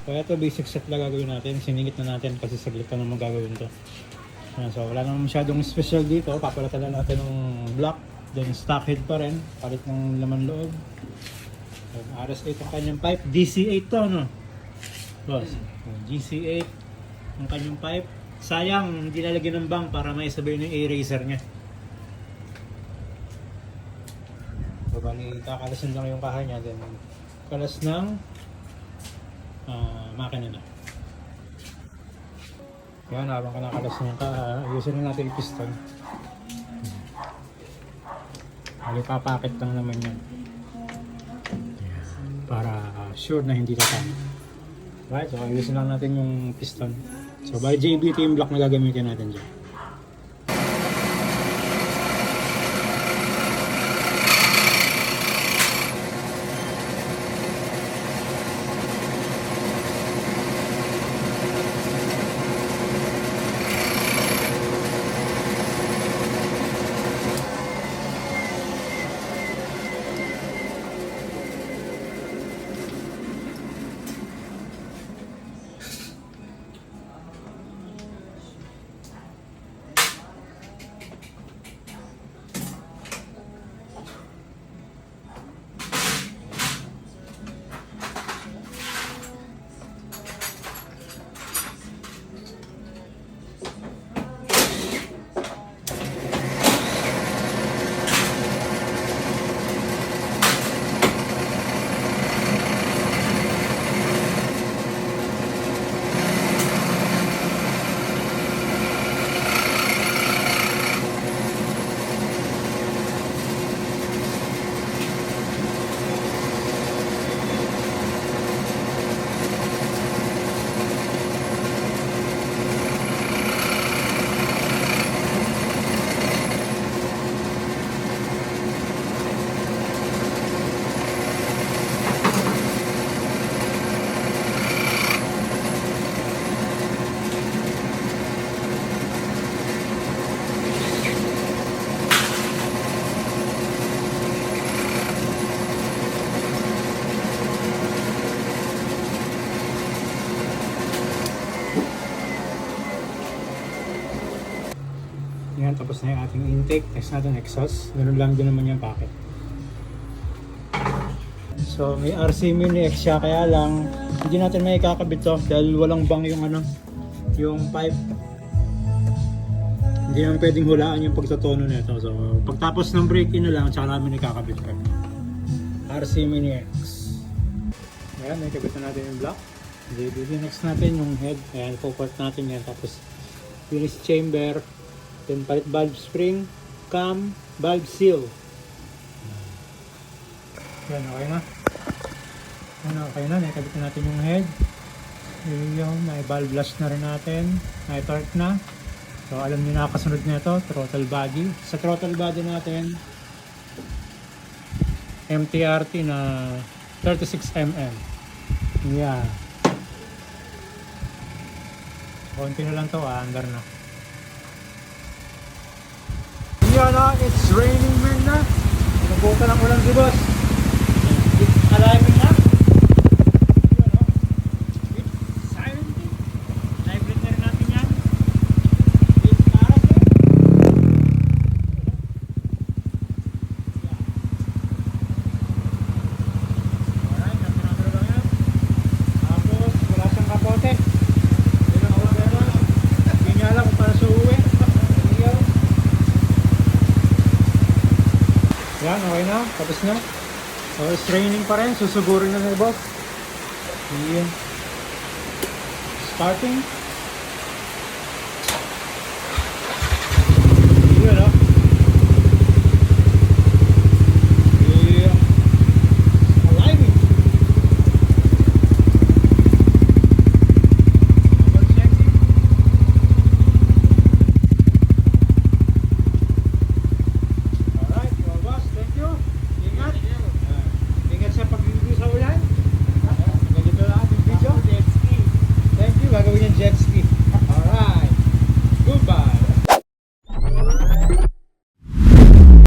So ito basic set lang gagawin natin. Siningit na natin kasi saglit pa naman gagawin to. So wala naman masyadong special dito. Papalatan na natin ng block. Then stock head pa rin. Palit ng laman loob. RS8 ang kanyang pipe. GC8 to, no? Boss. GC8 ang kanyang pipe. Sayang, hindi nalagyan ng bang para may sabay ng eraser niya. So, bali, kakalasan lang yung kaha niya. Then, kalas ng makina na. Yan, habang kanakalas niya kaha, ayusin na natin yung piston. Bali, papakit lang naman yan. Para sure na hindi tatama. Right, so ayusin lang natin yung piston. So by JBT yung block na gagamitin natin dyan. Yan, tapos na yung ating intake. Next natin exhaust. Ganun lang din naman yung packet. So may RC Mini X siya, kaya lang hindi natin may kakabit to dahil walang bang yung yung pipe. Hindi naman pwedeng hulaan yung pagtatono nito. So pagtapos ng break-in na lang, tsaka namin ikakabit ka. RC Mini X. Ayan, nakikabit na natin yung block. Next natin yung head. Ayan, po-port natin yan. Tapos finish chamber. Then palit valve spring, cam, valve seal. Yan, okay na. Yan, okay na. Nakikabit na natin yung head. Yung may valve flush na rin natin. May torque na. So alam niyo na kasunod na ito, throttle body. Sa throttle body natin, MTRT na 36mm. Yan. Konti na lang to, under na. Yan na, it's raining man na. Nabuta ng ulan si boss. It's alive na. Yan o. It's silent. Live rin na rin natin yan. It's parang eh. Alright, natin lang yan. Tapos, wala siyang kapote. Hindi niya alam kung para sa uwi. Yan, okay na. Tapos na. So, it's raining pa rin. Susugurin na ni boss. Yan. Starting.